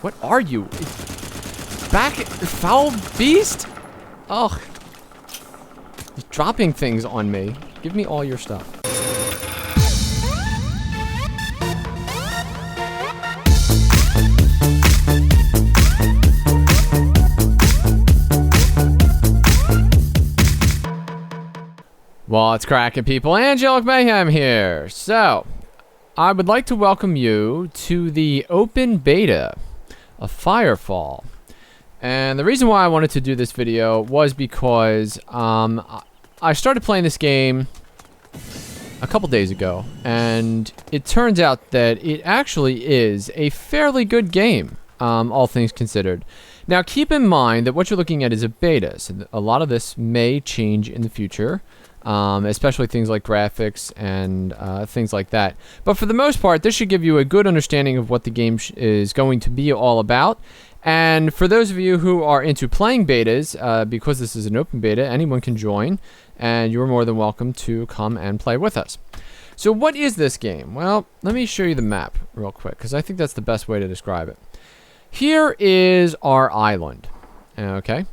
What are you? Back, foul beast? Ugh. He's dropping things on me. Give me all your stuff. What's cracking, people? Angelic Mayhem here. So, I would like to welcome you to the open beta of Firefall. And the reason why I wanted to do this video was because I started playing this game a couple days ago, and it turns out that it actually is a fairly good game, all things considered. Now, keep in mind that what you're looking at is a beta, so a lot of this may change in the future. Especially things like graphics and things like that. But for the most part, this should give you a good understanding of what the game is going to be all about. And for those of you who are into playing betas, because this is an open beta, anyone can join, and you're more than welcome to come and play with us. So what is this game? Well, let me show you the map real quick, because I think that's the best way to describe it. Here is our island, okay?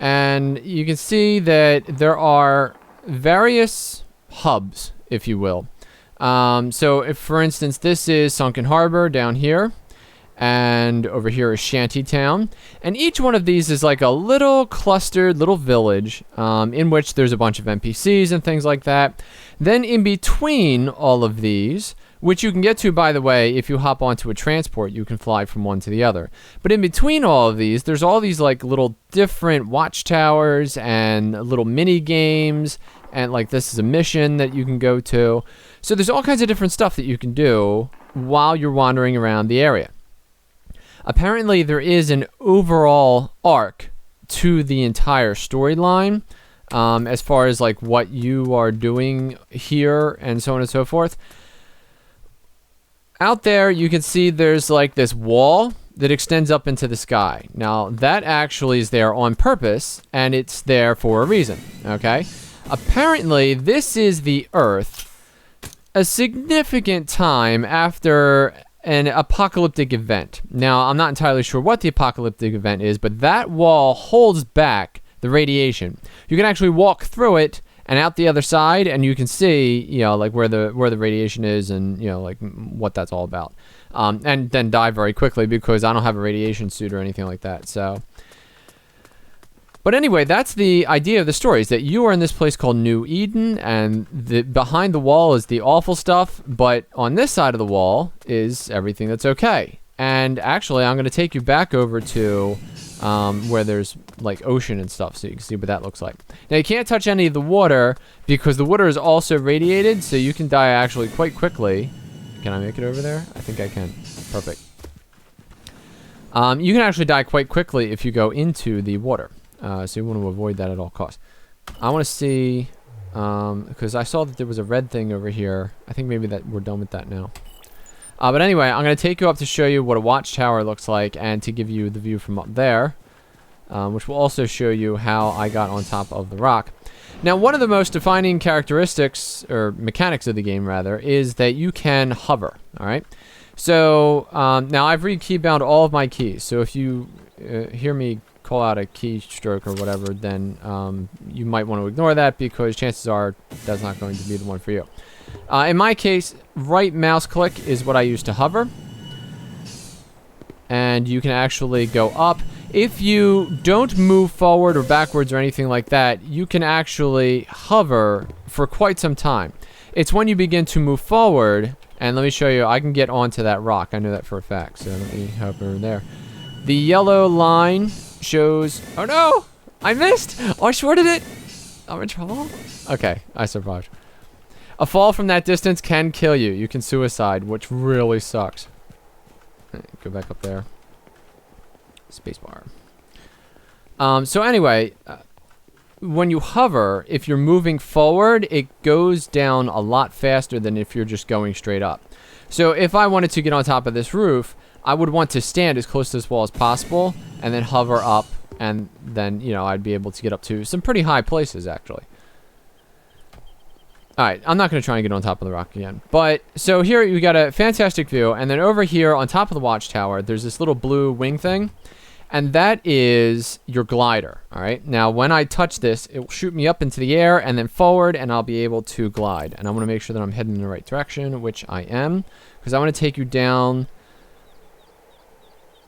And you can see that there are various hubs, if you will. So if, for instance, this is Sunken Harbor down here, and over here is Shantytown, and each one of these is like a little clustered little village in which there's a bunch of NPCs and things like that. Then in between all of these, which you can get to, by the way, if you hop onto a transport, you can fly from one to the other. But in between all of these, there's all these like little different watchtowers and little mini games, and like this is a mission that you can go to. So there's all kinds of different stuff that you can do while you're wandering around the area. Apparently there is an overall arc to the entire storyline, as far as like what you are doing here and so on and so forth. Out there, you can see there's like this wall that extends up into the sky. Now, that actually is there on purpose, and it's there for a reason, okay? Apparently, this is the Earth a significant time after an apocalyptic event. Now, I'm not entirely sure what the apocalyptic event is, but that wall holds back the radiation. You can actually walk through it and out the other side, and you can see, you know, like where the radiation is, and you know, like what that's all about. And then die very quickly because I don't have a radiation suit or anything like that. So, but anyway, that's the idea of the story: is that you are in this place called New Eden, and behind the wall is the awful stuff, but on this side of the wall is everything that's okay. And actually, I'm going to take you back over to where there's like ocean and stuff, so you can see what that looks like. Now, you can't touch any of the water because the water is also radiated, so you can die actually quite quickly. Can I make it over there? I think I can. Perfect. You can actually die quite quickly if you go into the water, so you want to avoid that at all costs. I want to see, because I saw that there was a red thing over here. I think maybe that we're done with that now. But anyway, I'm going to take you up to show you what a watchtower looks like, and to give you the view from up there, which will also show you how I got on top of the rock. Now, one of the most defining characteristics, or mechanics of the game, rather, is that you can hover, all right? So, now I've re-keybound all of my keys, so if you hear me call out a keystroke or whatever, then you might want to ignore that, because chances are that's not going to be the one for you. In my case, right mouse click is what I use to hover, and you can actually go up. If you don't move forward or backwards or anything like that, you can actually hover for quite some time. It's when you begin to move forward, and let me show you, I can get onto that rock. I know that for a fact, so let me hover there. The yellow line shows, oh no, I missed. Oh, I shorted it. I'm in trouble. Okay, I survived. A fall from that distance can kill you. You can suicide, which really sucks. Go back up there. Spacebar. So anyway, when you hover, if you're moving forward, it goes down a lot faster than if you're just going straight up. So if I wanted to get on top of this roof, I would want to stand as close to this wall as possible, and then hover up, and then, you know, I'd be able to get up to some pretty high places, actually. Alright, I'm not going to try and get on top of the rock again. But, so here you got a fantastic view, and then over here on top of the watchtower, there's this little blue wing thing, and that is your glider, alright? Now, when I touch this, it will shoot me up into the air, and then forward, and I'll be able to glide. And I want to make sure that I'm heading in the right direction, which I am, because I want to take you down...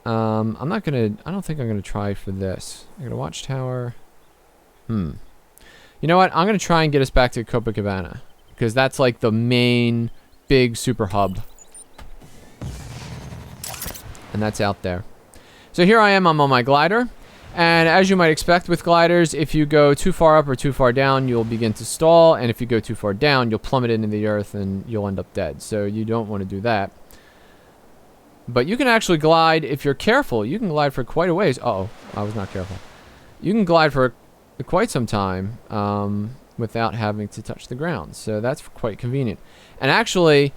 I don't think I'm going to try for this. I got a watchtower. You know what? I'm going to try and get us back to Copacabana. Because that's like the main big super hub. And that's out there. So here I am. I'm on my glider. And as you might expect with gliders, if you go too far up or too far down, you'll begin to stall. And if you go too far down, you'll plummet into the earth and you'll end up dead. So you don't want to do that. But you can actually glide if you're careful. You can glide for quite a ways. Uh-oh. I was not careful. You can glide for quite some time without having to touch the ground. So that's quite convenient. And actually,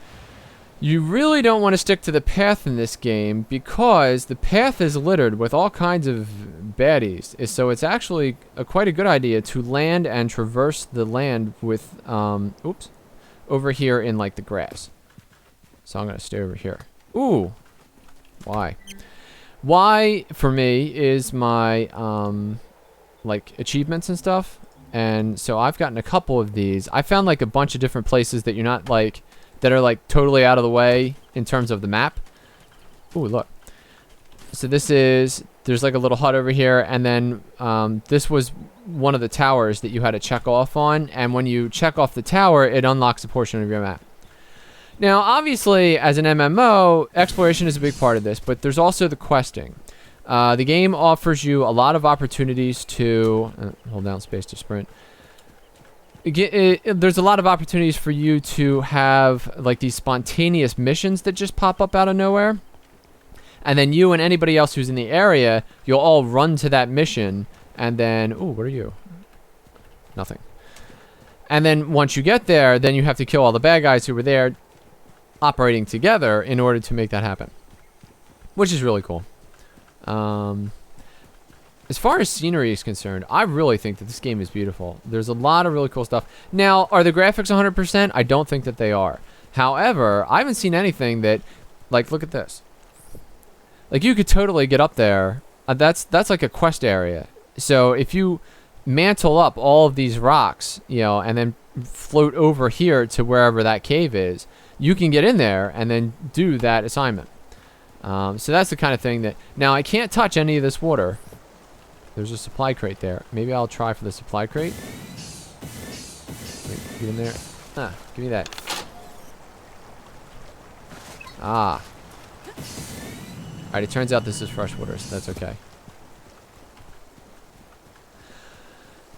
you really don't want to stick to the path in this game because the path is littered with all kinds of baddies. So it's actually quite a good idea to land and traverse the land with, over here in like the grass. So I'm going to stay over here. Ooh. Why? Why, for me, is my, like, achievements and stuff. And so I've gotten a couple of these. I found, like, a bunch of different places that you're not, like, that are, like, totally out of the way in terms of the map. Ooh, look. So this is, there's, like, a little hut over here. And then this was one of the towers that you had to check off on. And when you check off the tower, it unlocks a portion of your map. Now, obviously, as an MMO, exploration is a big part of this, but there's also the questing. The game offers you a lot of opportunities to... hold down space to sprint. There's a lot of opportunities for you to have, like, these spontaneous missions that just pop up out of nowhere. And then you and anybody else who's in the area, you'll all run to that mission, and then... Ooh, what are you? Nothing. And then once you get there, then you have to kill all the bad guys who were there, operating together in order to make that happen, which is really cool. As far as scenery is concerned, I really think that this game is beautiful. There's a lot of really cool stuff. Now, are the graphics 100%? I don't think that they are. However, I haven't seen anything that, like, look at this. Like, you could totally get up there. That's like a quest area. So if you mantle up all of these rocks, you know, and then float over here to wherever that cave is, you can get in there and then do that assignment. So that's the kind of thing that... Now, I can't touch any of this water. There's a supply crate there. Maybe I'll try for the supply crate. Wait, get in there. Give me that. Ah. Alright, it turns out this is fresh water, so that's okay.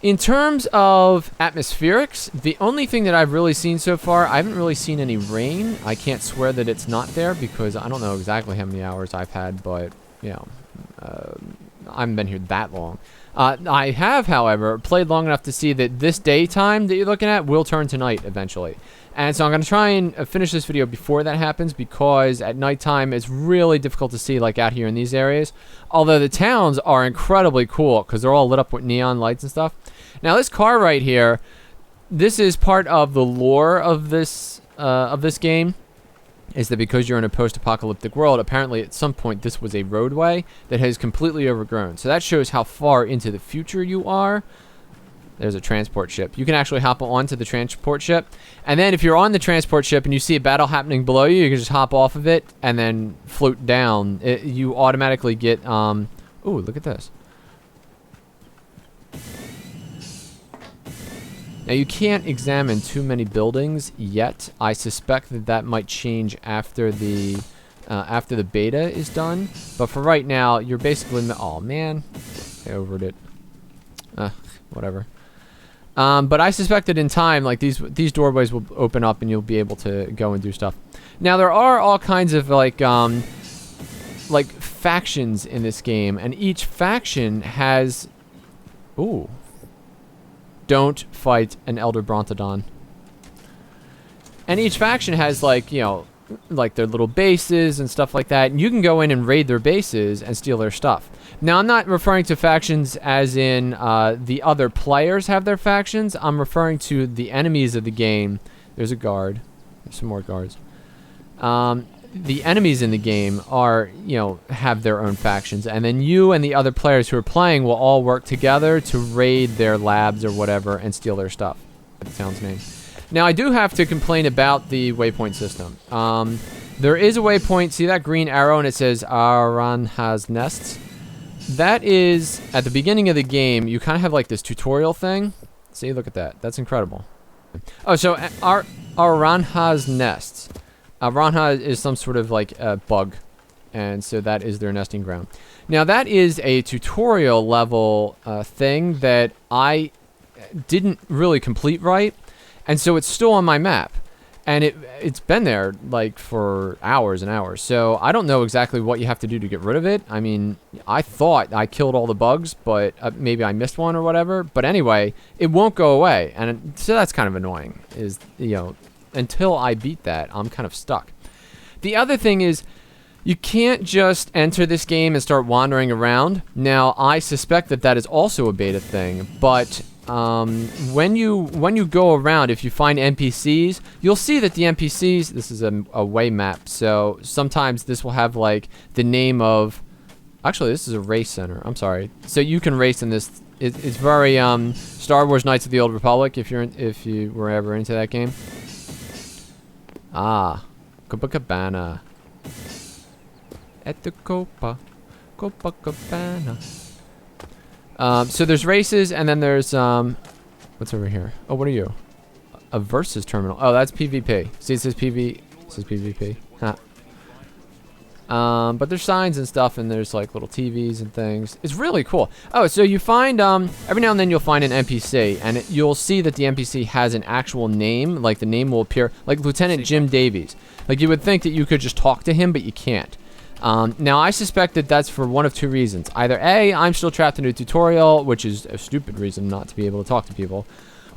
In terms of atmospherics, the only thing that I've really seen so far, I haven't really seen any rain. I can't swear that it's not there because I don't know exactly how many hours I've had, but, you know, I haven't been here that long. I have, however, played long enough to see that this daytime that you're looking at will turn to night eventually. And so I'm going to try and finish this video before that happens because at nighttime it's really difficult to see, like out here in these areas. Although the towns are incredibly cool because they're all lit up with neon lights and stuff. Now this car right here, this is part of the lore of this game, is that because you're in a post-apocalyptic world, apparently at some point this was a roadway that has completely overgrown. So that shows how far into the future you are. There's a transport ship. You can actually hop onto the transport ship. And then if you're on the transport ship and you see a battle happening below you, you can just hop off of it and then float down. You automatically get... Ooh, look at this. Now, you can't examine too many buildings yet. I suspect that that might change after the beta is done. But for right now, you're basically... Oh, man. I overed it. Whatever. But I suspect that in time, like these doorways will open up and you'll be able to go and do stuff. Now, there are all kinds of like factions in this game, and each faction has... Ooh. Don't fight an Elder Brontodon. And each faction has, like, you know, like their little bases and stuff like that. And you can go in and raid their bases and steal their stuff. Now, I'm not referring to factions as in the other players have their factions. I'm referring to the enemies of the game. There's a guard. There's some more guards. The enemies in the game are, have their own factions. And then you and the other players who are playing will all work together to raid their labs or whatever and steal their stuff. That's the town's name. Now, I do have to complain about the waypoint system. There is a waypoint. See that green arrow and it says Aranha's Nests? That is, at the beginning of the game, you kind of have like this tutorial thing. See, look at that. That's incredible. Oh, so Aranha's Nests. Aranha is some sort of like a bug. And so that is their nesting ground. Now, that is a tutorial level thing that I didn't really complete right. And so it's still on my map. And it's been there, like, for hours and hours. So I don't know exactly what you have to do to get rid of it. I mean, I thought I killed all the bugs, but maybe I missed one or whatever. But anyway, it won't go away. And so that's kind of annoying, is, until I beat that, I'm kind of stuck. The other thing is, you can't just enter this game and start wandering around. Now, I suspect that is also a beta thing, but when you go around, if you find NPCs, you'll see that the NPCs, this is a way map, so sometimes this will have like the name of, actually this is a race center, I'm sorry, so you can race in this. It's very Star Wars Knights of the Old Republic, if you were ever into that game. Copacabana at the Copacabana. So there's races, and then there's, what's over here? Oh, what are you? A versus terminal. Oh, that's PvP. See, it says PvP. Huh. But there's signs and stuff, and there's like little TVs and things. It's really cool. Oh, so you find, every now and then you'll find an NPC, and you'll see that the NPC has an actual name, like the name will appear, like Lieutenant Jim Davies. Like you would think that you could just talk to him, but you can't. Now, I suspect that that's for one of two reasons. Either A, I'm still trapped in a tutorial, which is a stupid reason not to be able to talk to people.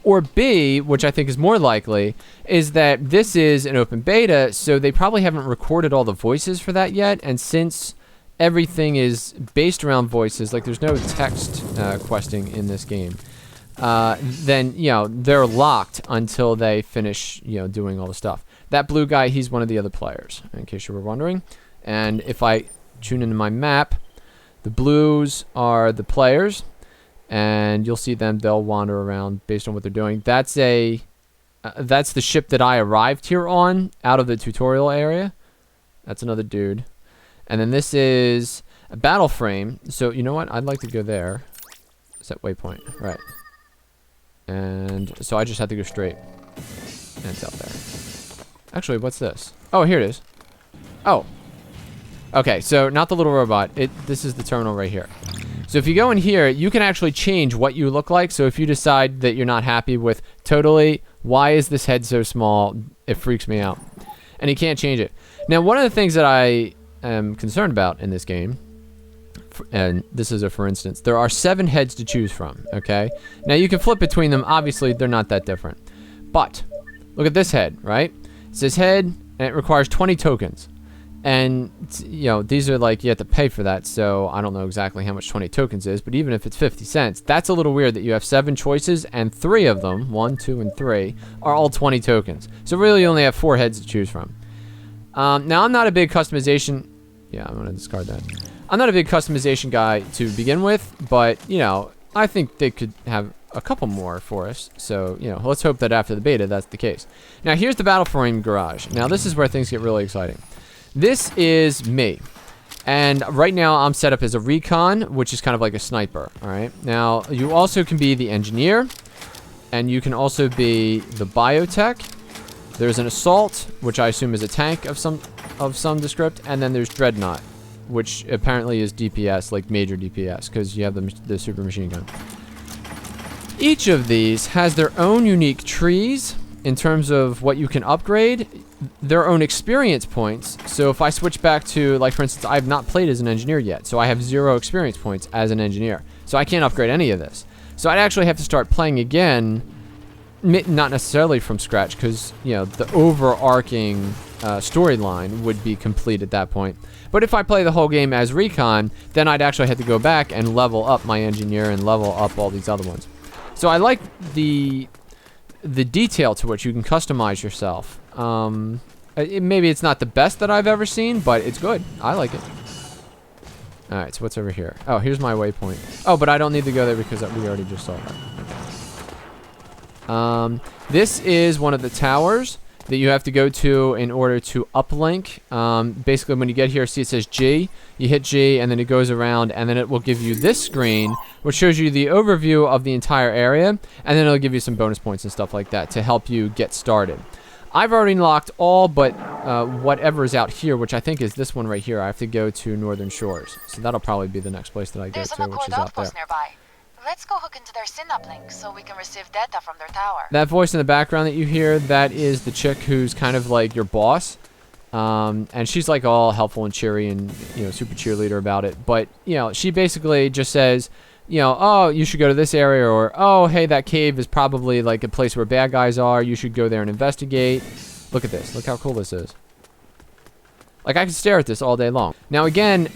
Or B, which I think is more likely, is that this is an open beta, so they probably haven't recorded all the voices for that yet. And since everything is based around voices, like there's no text questing in this game, then, they're locked until they finish, doing all the stuff. That blue guy, he's one of the other players, in case you were wondering. And if I tune into my map, the blues are the players, and you'll see them. They'll wander around based on what they're doing. That's the ship that I arrived here on out of the tutorial area. That's another dude. And then this is a battle frame. So you know what? I'd like to go there. Set waypoint. Right. And so I just have to go straight. And it's out there. Actually, what's this? Oh, here it is. Oh. Okay, so not the little robot. This is the terminal right here. So if you go in here, you can actually change what you look like. So if you decide that you're not happy with totally, why is this head so small? It freaks me out. And you can't change it. Now, one of the things that I am concerned about in this game, and this is a for instance, there are 7 heads to choose from, okay? Now, you can flip between them. Obviously, they're not that different. But look at this head, right? It says head, and it requires 20 tokens. And, these are like, you have to pay for that, so I don't know exactly how much 20 tokens is, but even if it's 50 cents, that's a little weird that you have 7 choices, and 3 of them, 1, 2, and 3, are all 20 tokens. So really, you only have 4 heads to choose from. Now, I'm not a big customization... Yeah, I'm going to discard that. I'm not a big customization guy to begin with, but, I think they could have a couple more for us. So, let's hope that after the beta, that's the case. Now, here's the Battleframe garage. Now, this is where things get really exciting. This is me, and right now I'm set up as a recon, which is kind of like a sniper, alright? Now, you also can be the engineer, and you can also be the biotech. There's an assault, which I assume is a tank of some descript, and then there's dreadnought, which apparently is DPS, like major DPS, because you have the super machine gun. Each of these has their own unique trees in terms of what you can upgrade, their own experience points. So if I switch back to, like, for instance, I have not played as an engineer yet, so I have 0 experience points as an engineer. So I can't upgrade any of this. So I'd actually have to start playing again not necessarily from scratch, because, you know, the overarching storyline would be complete at that point. But if I play the whole game as Recon, then I'd actually have to go back and level up my engineer and level up all these other ones. So I like the detail to which you can customize yourself. Maybe it's not the best that I've ever seen, but it's good. I like it. Alright, so what's over here? Oh, here's my waypoint. Oh, but I don't need to go there because we already just saw that. Okay. This is one of the towers that you have to go to in order to uplink. Basically, when you get here, see it says G. You hit G, and then it goes around, and then it will give you this screen, which shows you the overview of the entire area, and then it'll give you some bonus points and stuff like that to help you get started. I've already locked all but whatever is out here, which I think is this one right here. I have to go to Northern Shores, so that'll probably be the next place that I go to, which is out there. Nearby. Let's go hook into their SynUplink so we can receive data from their tower. That voice in the background that you hear, that is the chick who's kind of like your boss. And she's like all helpful and cheery and, you know, super cheerleader about it. But, you know, she basically just says, you know, oh, you should go to this area, or, oh, hey, that cave is probably like a place where bad guys are. You should go there and investigate. Look at this. Look how cool this is. Like, I could stare at this all day long. Now, again,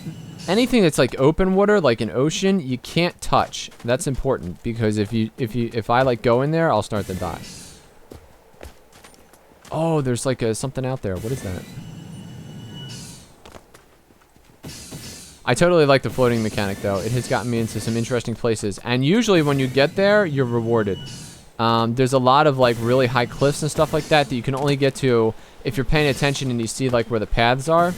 anything that's like open water, like an ocean, you can't touch. That's important, because if I like go in there, I'll start to die. Oh, there's like something out there. What is that? I totally like the floating mechanic, though. It has gotten me into some interesting places, and usually when you get there, you're rewarded. There's a lot of like really high cliffs and stuff like that you can only get to if you're paying attention and you see like where the paths are.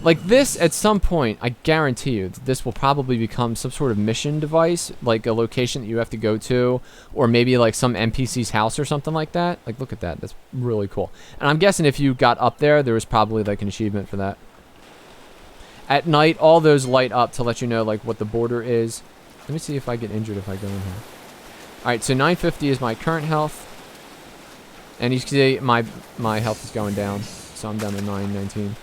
Like this, at some point, I guarantee you, that this will probably become some sort of mission device, like a location that you have to go to, or maybe like some NPC's house or something like that. Like, look at that. That's really cool. And I'm guessing if you got up there, there was probably like an achievement for that. At night, all those light up to let you know like what the border is. Let me see if I get injured if I go in here. Alright, so 950 is my current health. And you can see my health is going down. So I'm down to 919.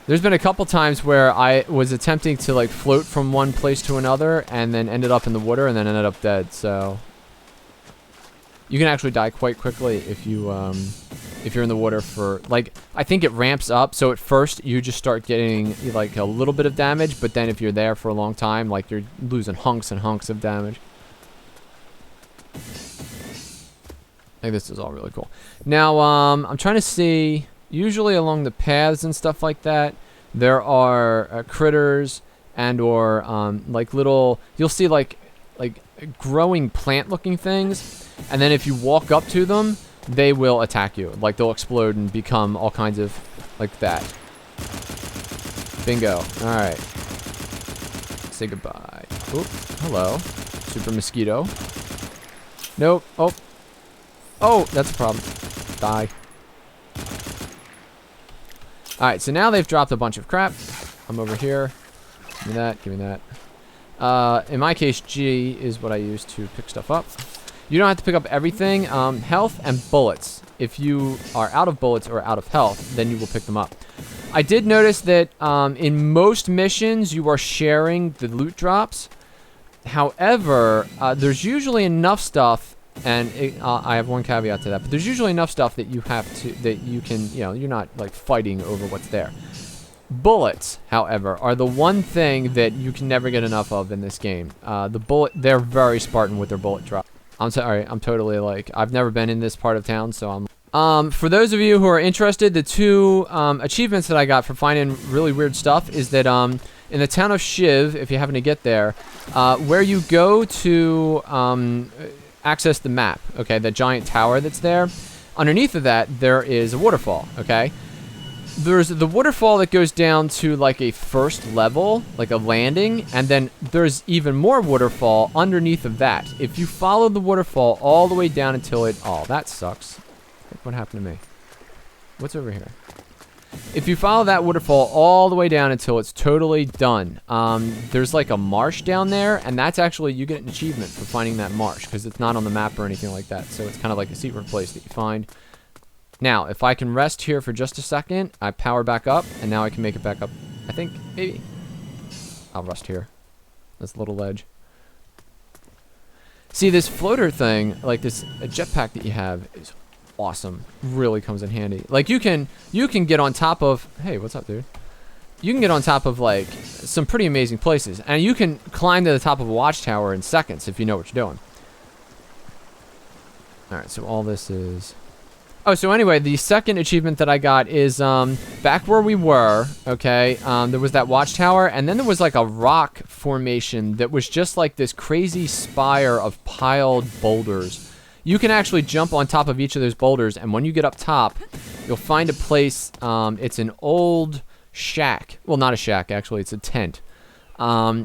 There's been a couple times where I was attempting to like float from one place to another and then ended up in the water and then ended up dead. So you can actually die quite quickly if you're in the water for like, I think it ramps up. So at first you just start getting like a little bit of damage, but then if you're there for a long time, like you're losing hunks and hunks of damage. I think this is all really cool. Now I'm trying to see. Usually along the paths and stuff like that, there are critters and or like little, you'll see like growing plant-looking things, and then if you walk up to them, they will attack you. Like they'll explode and become all kinds of like that. Bingo. All right. Say goodbye. Oop. Hello. Super mosquito. Nope. Oh. Oh, that's a problem. Die. Alright, so now they've dropped a bunch of crap. I'm over here. Give me that, give me that. In my case, G is what I use to pick stuff up. You don't have to pick up everything. Health and bullets. If you are out of bullets or out of health, then you will pick them up. I did notice that in most missions, you are sharing the loot drops. However, there's usually enough stuff. And I have one caveat to that, but there's usually enough stuff that you have to, that you can, you know, you're not like fighting over what's there. Bullets, however, are the one thing that you can never get enough of in this game. They're very Spartan with their bullet drop. I'm sorry, I'm totally like, I've never been in this part of town, so I'm... for those of you who are interested, the two achievements that I got for finding really weird stuff is that in the town of Shiv, if you happen to get there, where you go to access the map, okay, the giant tower that's there, underneath of that there is a waterfall, okay? There's the waterfall that goes down to like a first level, like a landing, and then there's even more waterfall underneath of that. If you follow the waterfall all the way down until it... Oh, that sucks. What happened to me? What's over here? If you follow that waterfall all the way down until it's totally done, there's like a marsh down there, and that's actually, you get an achievement for finding that marsh, because it's not on the map or anything like that, so it's kind of like a secret place that you find. Now, if I can rest here for just a second, I power back up, and now I can make it back up. I think, maybe. I'll rest here. This little ledge. See, this floater thing, like this jetpack that you have, is awesome. Really comes in handy. Like you can get on top of. Hey, what's up, dude? You can get on top of like some pretty amazing places, and you can climb to the top of a watchtower in seconds if you know what you're doing. All right, so all this is. Oh, so anyway, the second achievement that I got is back where we were, okay, there was that watchtower, and then there was like a rock formation that was just like this crazy spire of piled boulders. You can actually jump on top of each of those boulders, and when you get up top, you'll find a place, it's an old shack. Well, not a shack, actually, it's a tent,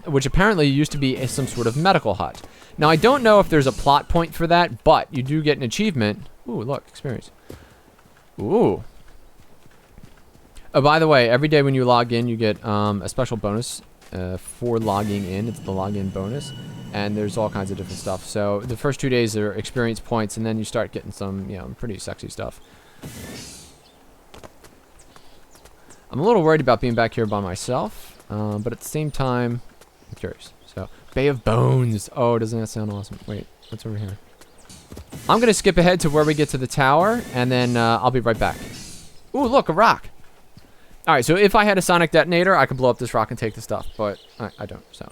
which apparently used to be some sort of medical hut. Now, I don't know if there's a plot point for that, but you do get an achievement. Ooh, look, experience. Ooh. Oh, by the way, every day when you log in, you get a special bonus for logging in. It's the login bonus. And there's all kinds of different stuff. So the first 2 days are experience points, and then you start getting some, you know, pretty sexy stuff. I'm a little worried about being back here by myself, but at the same time, I'm curious. So, Bay of Bones. Oh, doesn't that sound awesome? Wait, what's over here? I'm going to skip ahead to where we get to the tower, and then I'll be right back. Ooh, look, a rock. All right, so if I had a sonic detonator, I could blow up this rock and take the stuff, but I don't, so.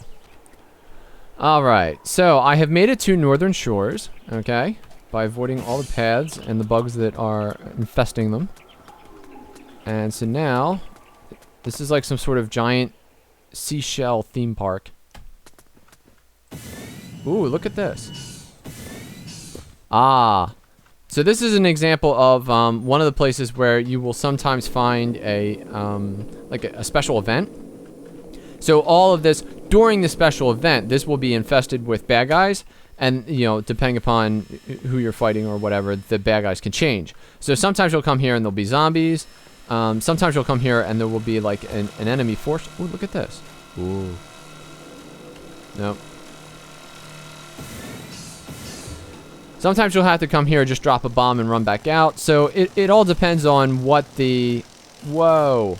All right, so I have made it to Northern Shores, okay, by avoiding all the paths and the bugs that are infesting them. And so now, this is like some sort of giant seashell theme park. Ooh, look at this. Ah, so this is an example of one of the places where you will sometimes find a like a special event. So all of this during the special event, this will be infested with bad guys, and you know, depending upon who you're fighting or whatever, the bad guys can change. So sometimes you'll come here and there'll be zombies. Sometimes you'll come here and there will be like an enemy force. Ooh, look at this. Ooh. Nope. Sometimes you'll have to come here, just drop a bomb and run back out. So it all depends on what the... Whoa.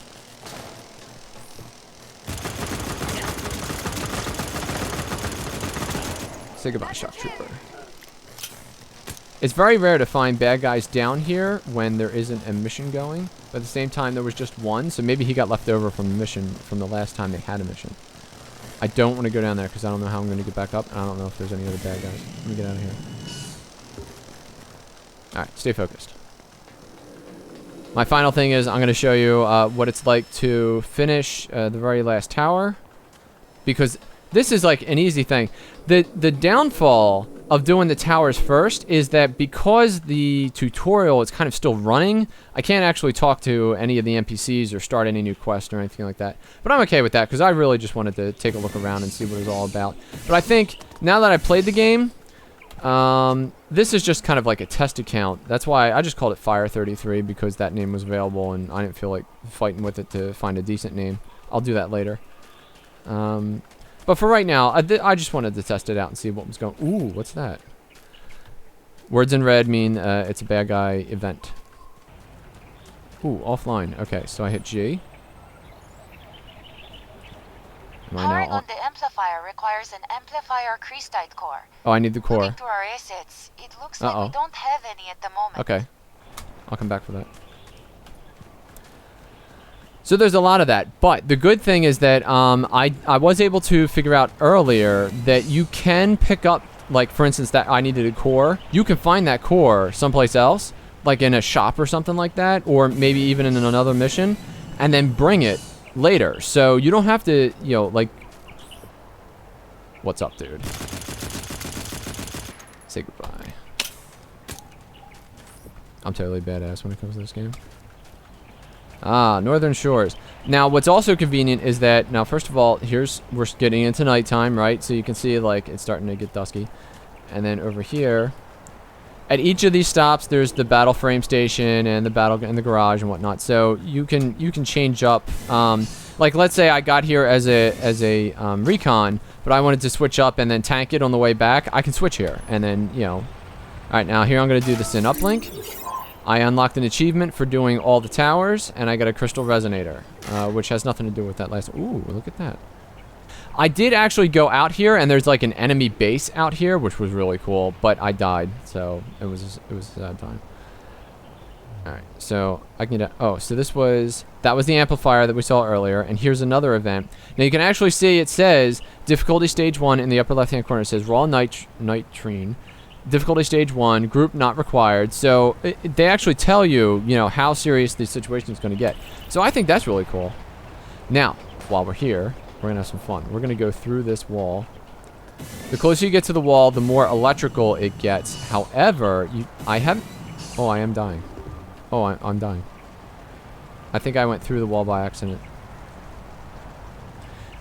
Say goodbye, shock trooper. It's very rare to find bad guys down here when there isn't a mission going. But at the same time, there was just one. So maybe he got left over from the mission from the last time they had a mission. I don't want to go down there because I don't know how I'm going to get back up. And I don't know if there's any other bad guys. Let me get out of here. Alright, stay focused. My final thing is I'm going to show you what it's like to finish the very last tower. Because this is like an easy thing. The downfall of doing the towers first is that because the tutorial is kind of still running, I can't actually talk to any of the NPCs or start any new quests or anything like that. But I'm okay with that because I really just wanted to take a look around and see what it was all about. But I think now that I played the game, this is just kind of like a test account. That's why I just called it Fire 33 because that name was available and I didn't feel like fighting with it to find a decent name. I'll do that later. But for right now, I just wanted to test it out and see what was going. Ooh, what's that? Words in red mean it's a bad guy event. Ooh, offline. Okay, so I hit G. Powering on the amplifier requires an amplifier crystite core. Oh, I need the core. According to our assets, it looks like we don't have any at the moment. Okay. I'll come back for that. So there's a lot of that, but the good thing is that I was able to figure out earlier that you can pick up, like for instance, that I needed a core. You can find that core someplace else, like in a shop or something like that, or maybe even in another mission, and then bring it later. So you don't have to, you know, like... What's up, dude? Say goodbye. I'm totally badass when it comes to this game. Ah, Northern Shores. Now, what's also convenient is that, now, first of all, we're getting into nighttime, right? So you can see, like, it's starting to get dusky. And then over here, at each of these stops, there's the Battleframe station and the garage and whatnot. So you can change up. Like, let's say I got here as a recon, but I wanted to switch up and then tank it on the way back. I can switch here, and then, you know. All right, now here I'm going to do the Sin Uplink. I unlocked an achievement for doing all the towers, and I got a crystal resonator, which has nothing to do with that last... Ooh, look at that. I did actually go out here, and there's like an enemy base out here, which was really cool, but I died, so it was a sad time. Alright, so I can get... Oh, so that was the amplifier that we saw earlier, and here's another event. Now you can actually see it says difficulty stage 1 in the upper left-hand corner. It says raw nitrine. Difficulty stage 1, group not required. So they actually tell you, you know, how serious the situation is going to get. So I think that's really cool. Now, while we're here, we're going to have some fun. We're going to go through this wall. The closer you get to the wall, the more electrical it gets. However, I am dying. Oh, I'm dying. I think I went through the wall by accident.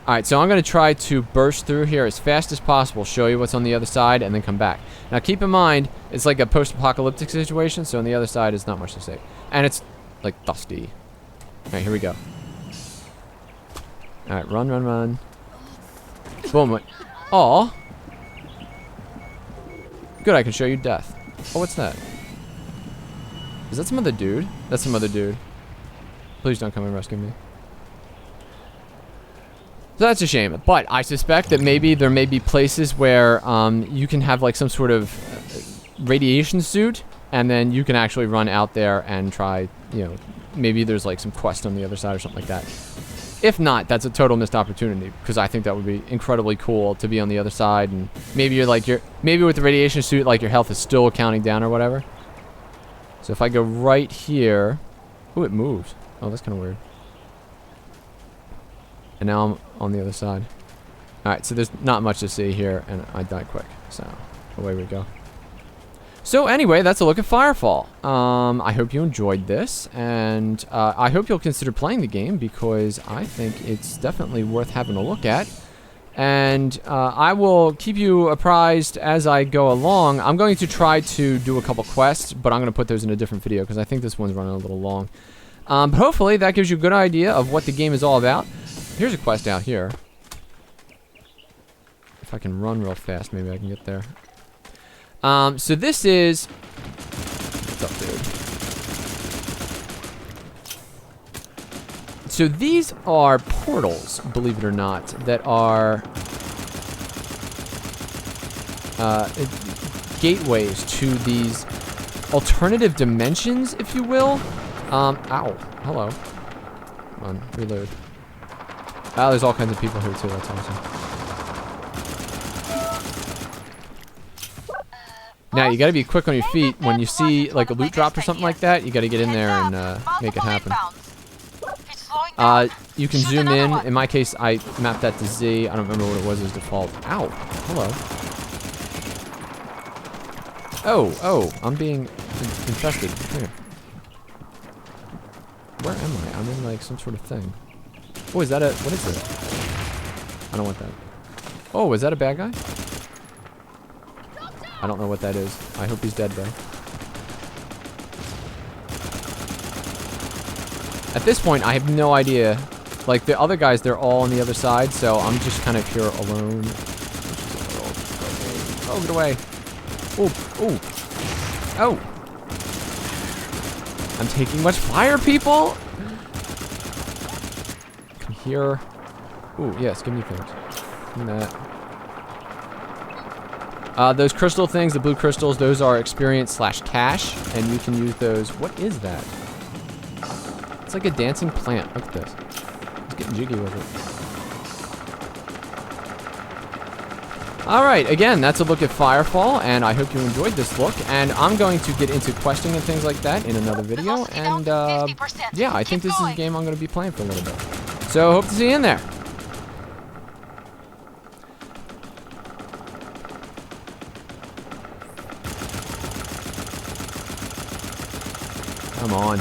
Alright, so I'm going to try to burst through here as fast as possible, show you what's on the other side, and then come back. Now keep in mind, it's like a post-apocalyptic situation, so on the other side is not much to say. And it's, like, dusty. Alright, here we go. Alright, run, run, run. Boom. Aw. Good, I can show you death. Oh, what's that? Is that some other dude? That's some other dude. Please don't come and rescue me. So that's a shame. But I suspect that maybe there may be places where you can have like some sort of radiation suit, and then you can actually run out there and try, you know, maybe there's like some quest on the other side or something like that. If not, that's a total missed opportunity, because I think that would be incredibly cool to be on the other side, and maybe maybe with the radiation suit, like your health is still counting down or whatever. So if I go right here... Ooh, it moved. Oh, that's kind of weird. And now I'm on the other side. Alright, so there's not much to see here, and I died quick. So, away we go. So anyway, that's a look at Firefall. I hope you enjoyed this, and I hope you'll consider playing the game, because I think it's definitely worth having a look at. And I will keep you apprised as I go along. I'm going to try to do a couple quests, but I'm going to put those in a different video because I think this one's running a little long. But hopefully that gives you a good idea of what the game is all about. Here's a quest out here. If I can run real fast, maybe I can get there. So this is... What's up, dude? So these are portals, believe it or not, that are gateways to these alternative dimensions, if you will. Ow. Hello. Come on, reload. Oh, there's all kinds of people here too, that's awesome. Now, you gotta be quick on your feet. When you see, like, a loot drop or something like that, you gotta get in there and make it happen. You can zoom in. In my case, I mapped that to Z. I don't remember what it was as default. Ow. Hello. Oh, I'm being infested. Here. Where am I? I'm in, like, some sort of thing. Oh, is that a... What is it? I don't want that. Oh, is that a bad guy? I don't know what that is. I hope he's dead, though. At this point, I have no idea. Like, the other guys, they're all on the other side, so I'm just kind of here alone. Oh, get away. Oh. I'm taking much fire, people! Come here. Ooh, yes, give me things. Give me that. Those crystal things, the blue crystals, those are experience/cash, and you can use those. What is that? It's like a dancing plant. Look at this. It's getting jiggy with it. Alright, again, that's a look at Firefall, and I hope you enjoyed this look. And I'm going to get into questing and things like that in another video. And, yeah, I think this is a game I'm going to be playing for a little bit. So, hope to see you in there. Come on.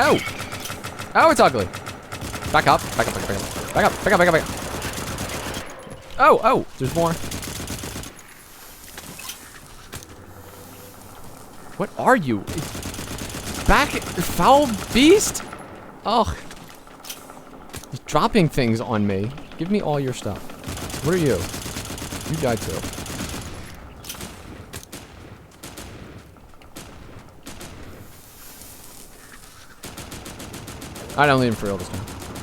Oh! Oh, it's ugly. Back up. Back up. Oh, there's more. What are you? Back, foul beast? Ugh. He's dropping things on me. Give me all your stuff. What are you? You died too. I don't leave him for real this time.